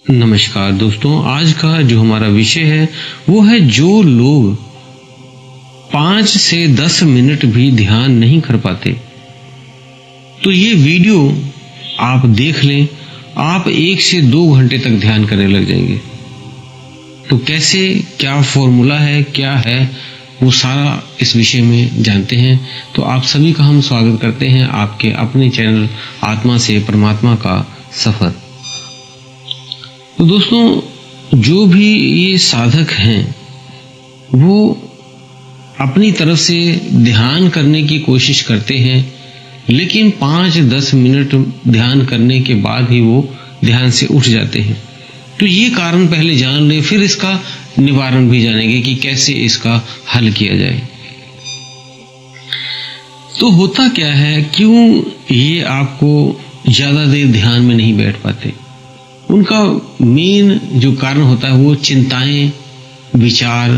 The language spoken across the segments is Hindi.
नमस्कार दोस्तों, आज का जो हमारा विषय है वो है जो लोग 5 से 10 मिनट भी ध्यान नहीं कर पाते। तो ये वीडियो आप देख लें, आप 1 से 2 घंटे तक ध्यान करने लग जाएंगे। तो कैसे, क्या फॉर्मूला है, क्या है, वो सारा इस विषय में जानते हैं। तो आप सभी का हम स्वागत करते हैं आपके अपने चैनल आत्मा से परमात्मा का सफर। तो दोस्तों, जो भी ये साधक हैं वो अपनी तरफ से ध्यान करने की कोशिश करते हैं, लेकिन 5-10 मिनट ध्यान करने के बाद ही वो ध्यान से उठ जाते हैं। तो ये कारण पहले जान लें, फिर इसका निवारण भी जानेंगे कि कैसे इसका हल किया जाए। तो होता क्या है, क्यों ये आपको ज्यादा देर ध्यान में नहीं बैठ पाते? उनका मेन जो कारण होता है वो चिंताएं, विचार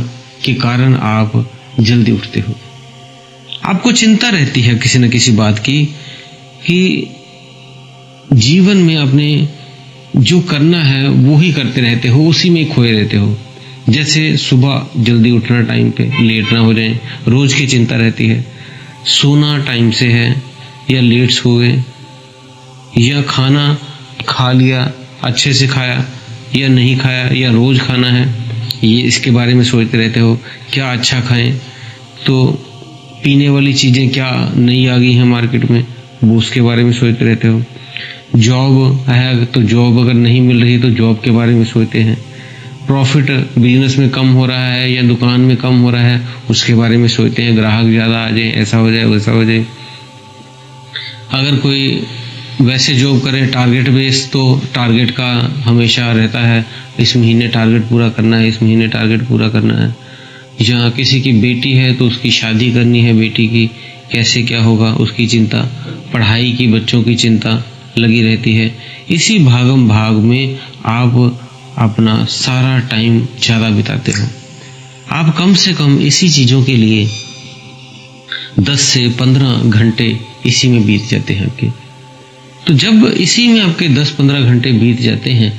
के कारण आप जल्दी उठते हो। आपको चिंता रहती है किसी न किसी बात की कि जीवन में अपने जो करना है वो ही करते रहते हो, उसी में खोए रहते हो। जैसे सुबह जल्दी उठना, टाइम पे लेट ना हो जाए, रोज की चिंता रहती है। सोना टाइम से है या लेट सो गए, या खाना खा लिया, अच्छे से खाया या नहीं खाया, या रोज खाना है, ये इसके बारे में सोचते रहते हो। क्या अच्छा खाएं, तो पीने वाली चीजें क्या नई आ गई हैं मार्केट में, वो उसके बारे में सोचते रहते हो। जॉब है तो जॉब अगर नहीं मिल रही तो जॉब के बारे में सोचते हैं। प्रॉफिट बिजनेस में कम हो रहा है या दुकान में कम हो रहा है, उसके बारे में सोचते हैं। ग्राहक ज्यादा आ जाए, ऐसा हो जाए, वैसा हो जाए। अगर कोई वैसे जॉब करें टारगेट बेस, तो टारगेट का हमेशा रहता है, इस महीने टारगेट पूरा करना है, इस महीने टारगेट पूरा करना है। या किसी की बेटी है तो उसकी शादी करनी है, बेटी की कैसे क्या होगा उसकी चिंता, पढ़ाई की बच्चों की चिंता लगी रहती है। इसी भागम भाग में आप अपना सारा टाइम ज्यादा बिताते हो। आप कम से कम इसी चीजों के लिए 10 से 15 घंटे इसी में बीत जाते हैं आपके। तो जब इसी में आपके 10-15 घंटे बीत जाते हैं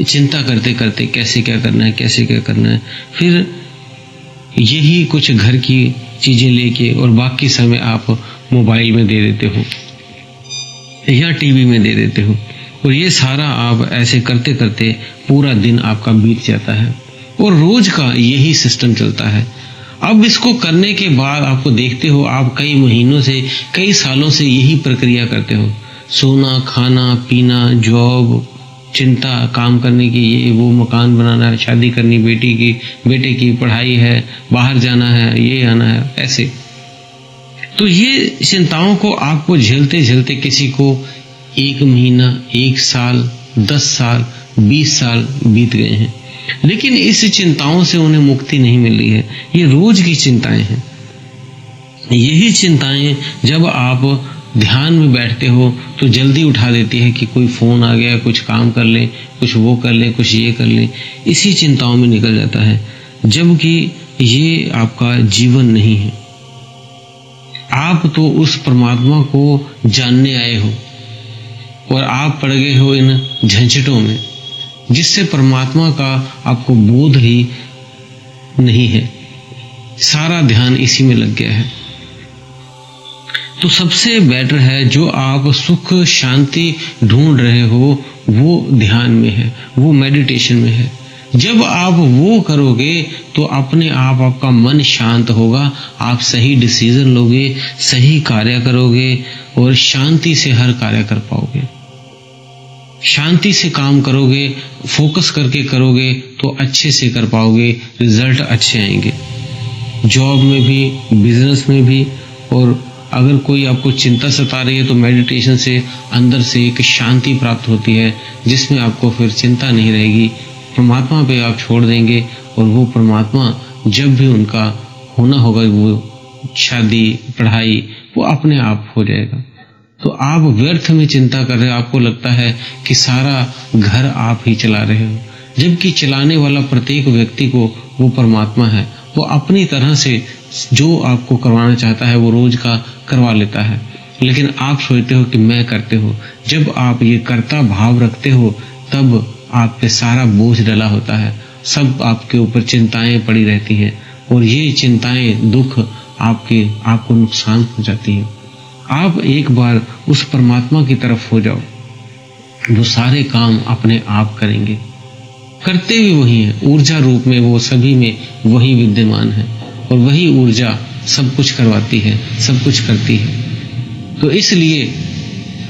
चिंता करते करते, कैसे क्या करना है, कैसे क्या करना है, फिर यही कुछ घर की चीजें लेके और बाकी समय आप मोबाइल में दे देते हो या टीवी में दे देते हो, और ये सारा आप ऐसे करते करते पूरा दिन आपका बीत जाता है और रोज का यही सिस्टम चलता है। अब इसको करने के बाद आपको देखते हो, आप कई महीनों से, कई सालों से यही प्रक्रिया करते हो। सोना, खाना, पीना, जॉब, चिंता, काम करने की, ये वो, मकान बनाना है, शादी करनी, बेटे की पढ़ाई है, बाहर जाना है, ये आना है, ऐसे। तो ये चिंताओं को आपको झेलते झेलते किसी को 1 महीना, 1 साल, 10 साल, 20 साल बीत गए हैं, लेकिन इस चिंताओं से उन्हें मुक्ति नहीं मिल रही है। ये रोज की चिंताएं हैं। यही चिंताएं जब आप ध्यान में बैठते हो तो जल्दी उठा देती है कि कोई फोन आ गया, कुछ काम कर ले, कुछ वो कर ले, कुछ ये कर ले, इसी चिंताओं में निकल जाता है, जबकि ये आपका जीवन नहीं है। आप तो उस परमात्मा को जानने आए हो और आप पड़ गए हो इन झंझटों में, जिससे परमात्मा का आपको बोध ही नहीं है। सारा ध्यान इसी में लग गया है। तो सबसे बेटर है, जो आप सुख शांति ढूंढ रहे हो वो ध्यान में है, वो मेडिटेशन में है। जब आप वो करोगे तो अपने आप आपका मन शांत होगा, आप सही डिसीजन लोगे, सही कार्य करोगे और शांति से हर कार्य कर पाओगे। शांति से काम करोगे, फोकस करके करोगे तो अच्छे से कर पाओगे, रिजल्ट अच्छे आएंगे। जॉब में भी, बिजनेस में भी। और अगर कोई आपको चिंता सता रही है तो मेडिटेशन से अंदर से एक शांति प्राप्त होती है, जिसमें आपको फिर चिंता नहीं रहेगी। परमात्मा पे आप छोड़ देंगे और वो परमात्मा जब भी उनका होना होगा, वो शादी, पढ़ाई, वो अपने आप हो जाएगा। तो आप व्यर्थ में चिंता कर रहे हो, आपको लगता है कि सारा घर आप ही चला रहे हो, जबकि चलाने वाला प्रत्येक व्यक्ति को वो परमात्मा है। वो अपनी तरह से जो आपको करवाना चाहता है वो रोज का करवा लेता है, लेकिन आप सोचते हो कि मैं करते हो। जब आप ये कर्ता भाव रखते हो तब आप पे सारा बोझ डला होता है, सब आपके ऊपर चिंताएं पड़ी रहती हैं और ये चिंताएं, दुख आपको नुकसान हो जाती है। आप एक बार उस परमात्मा की तरफ हो जाओ, वो सारे काम अपने आप करेंगे, करते भी वही हैं। ऊर्जा रूप में वो सभी में वही विद्यमान है और वही ऊर्जा सब कुछ करवाती है, सब कुछ करती है। तो इसलिए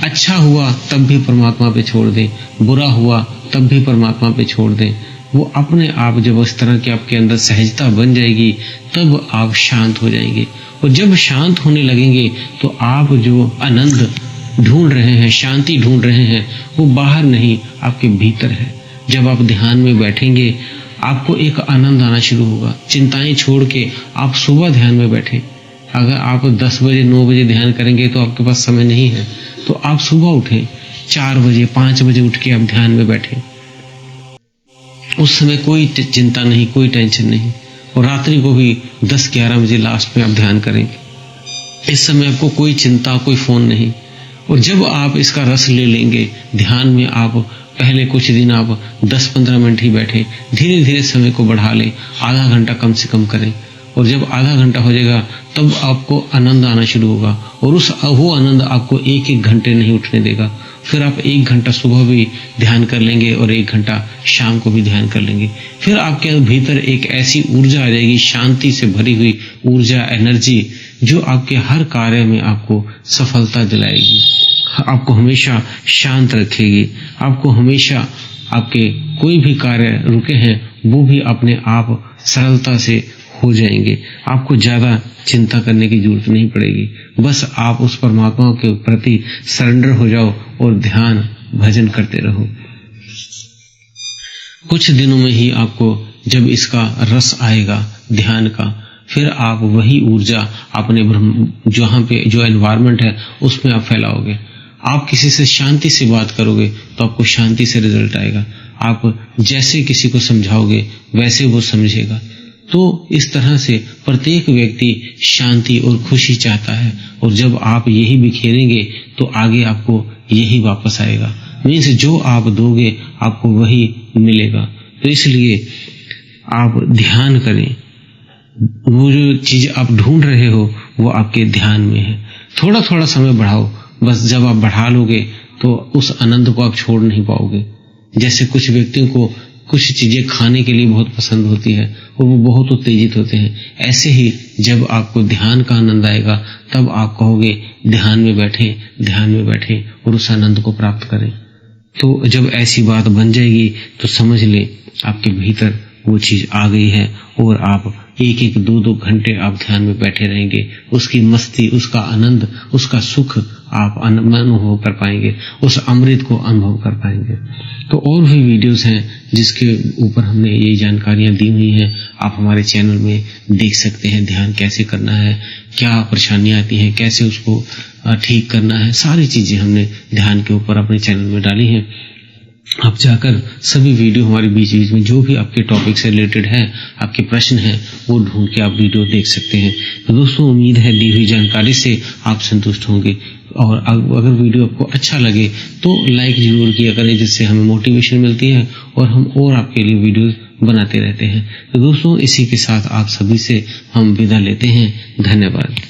अच्छा हुआ तब भी परमात्मा पे छोड़ दें, बुरा हुआ तब भी परमात्मा पे छोड़ दें। वो अपने आप जब उस तरह की आपके अंदर सहजता बन जाएगी तब आप शांत हो जाएंगे। और जब शांत होने लगेंगे तो आप जो आनंद ढूंढ रहे हैं, शांति ढूंढ रहे हैं, वो बाहर नहीं, आपके भीतर है। जब आप ध्यान में बैठेंगे आपको एक आनंद आना शुरू होगा। चिंताएं छोड़ के आप सुबह ध्यान में बैठें। अगर आप 10 बजे 9 बजे ध्यान करेंगे तो आपके पास समय नहीं है, तो आप सुबह उठें, 4 बजे 5 बजे उठ के आप ध्यान में बैठें। उस समय कोई चिंता नहीं, कोई टेंशन नहीं। और रात्रि को भी 10-11 बजे लास्ट में आप ध्यान करेंगे। इस समय आपको कोई चिंता, कोई फोन नहीं। और जब आप इसका रस ले लेंगे ध्यान में, आप पहले कुछ दिन आप 10-15 मिनट ही बैठे, धीरे धीरे समय को बढ़ा लें, आधा घंटा कम से कम करें। और जब आधा घंटा हो जाएगा तब आपको आनंद आना शुरू होगा और वो आनंद आपको 1-1 घंटे नहीं उठने देगा। फिर आप 1 घंटा सुबह भी ध्यान कर लेंगे और 1 घंटा शाम को भी ध्यान कर लेंगे। फिर आपके भीतर एक ऐसी ऊर्जा आ जाएगी, शांति से भरी हुई ऊर्जा, एनर्जी, जो आपके हर कार्य में आपको सफलता दिलाएगी, आपको हमेशा शांत रखेगी, आपको हमेशा आपके कोई भी कार्य रुके हैं वो भी अपने आप सरलता से हो जाएंगे। आपको ज्यादा चिंता करने की जरूरत नहीं पड़ेगी। बस आप उस परमात्मा के प्रति सरेंडर हो जाओ और ध्यान भजन करते रहो। कुछ दिनों में ही आपको जब इसका रस आएगा ध्यान का, फिर आप वही ऊर्जा अपने जहाँ पे जो एनवायरनमेंट है उसमें आप फैलाओगे। आप किसी से शांति से बात करोगे तो आपको शांति से रिजल्ट आएगा। आप जैसे किसी को समझाओगे वैसे वो समझेगा। तो इस तरह से प्रत्येक व्यक्ति शांति और खुशी चाहता है और जब आप यही बिखेरेंगे तो आगे आपको यही वापस आएगा। मीन्स जो आप दोगे आपको वही मिलेगा। तो इसलिए आप ध्यान करें, वो जो चीज आप ढूंढ रहे हो वो आपके ध्यान में है। थोड़ा थोड़ा समय बढ़ाओ, बस जब आप बढ़ा लोगे तो उस आनंद को आप छोड़ नहीं पाओगे। जैसे कुछ व्यक्तियों को कुछ चीजें खाने के लिए बहुत पसंद होती है और वो बहुत उत्तेजित होते हैं, ऐसे ही जब आपको ध्यान का आनंद आएगा तब आप कहोगे ध्यान में बैठें और उस आनंद को प्राप्त करें। तो जब ऐसी बात बन जाएगी तो समझ लें आपके भीतर वो चीज आ गई है और आप 1-1, 2-2 घंटे आप ध्यान में बैठे रहेंगे। उसकी मस्ती, उसका आनंद, उसका सुख आप अनुभव कर पाएंगे, उस अमृत को अनुभव कर पाएंगे। तो और भी वीडियोस हैं जिसके ऊपर हमने ये जानकारियां दी हुई हैं, आप हमारे चैनल में देख सकते हैं। ध्यान कैसे करना है, क्या परेशानियां आती हैं, कैसे उसको ठीक करना है, सारी चीजें हमने ध्यान के ऊपर अपने चैनल में डाली हैं। आप जाकर सभी वीडियो हमारे बीच में जो भी आपके टॉपिक से रिलेटेड है, आपके प्रश्न हैं, वो ढूंढ के आप वीडियो देख सकते हैं। तो दोस्तों, उम्मीद है दी हुई जानकारी से आप संतुष्ट होंगे और अगर वीडियो आपको अच्छा लगे तो लाइक जरूर किया करें, जिससे हमें मोटिवेशन मिलती है और हम और आपके लिए वीडियो बनाते रहते हैं। तो दोस्तों, इसी के साथ आप सभी से हम विदा लेते हैं। धन्यवाद।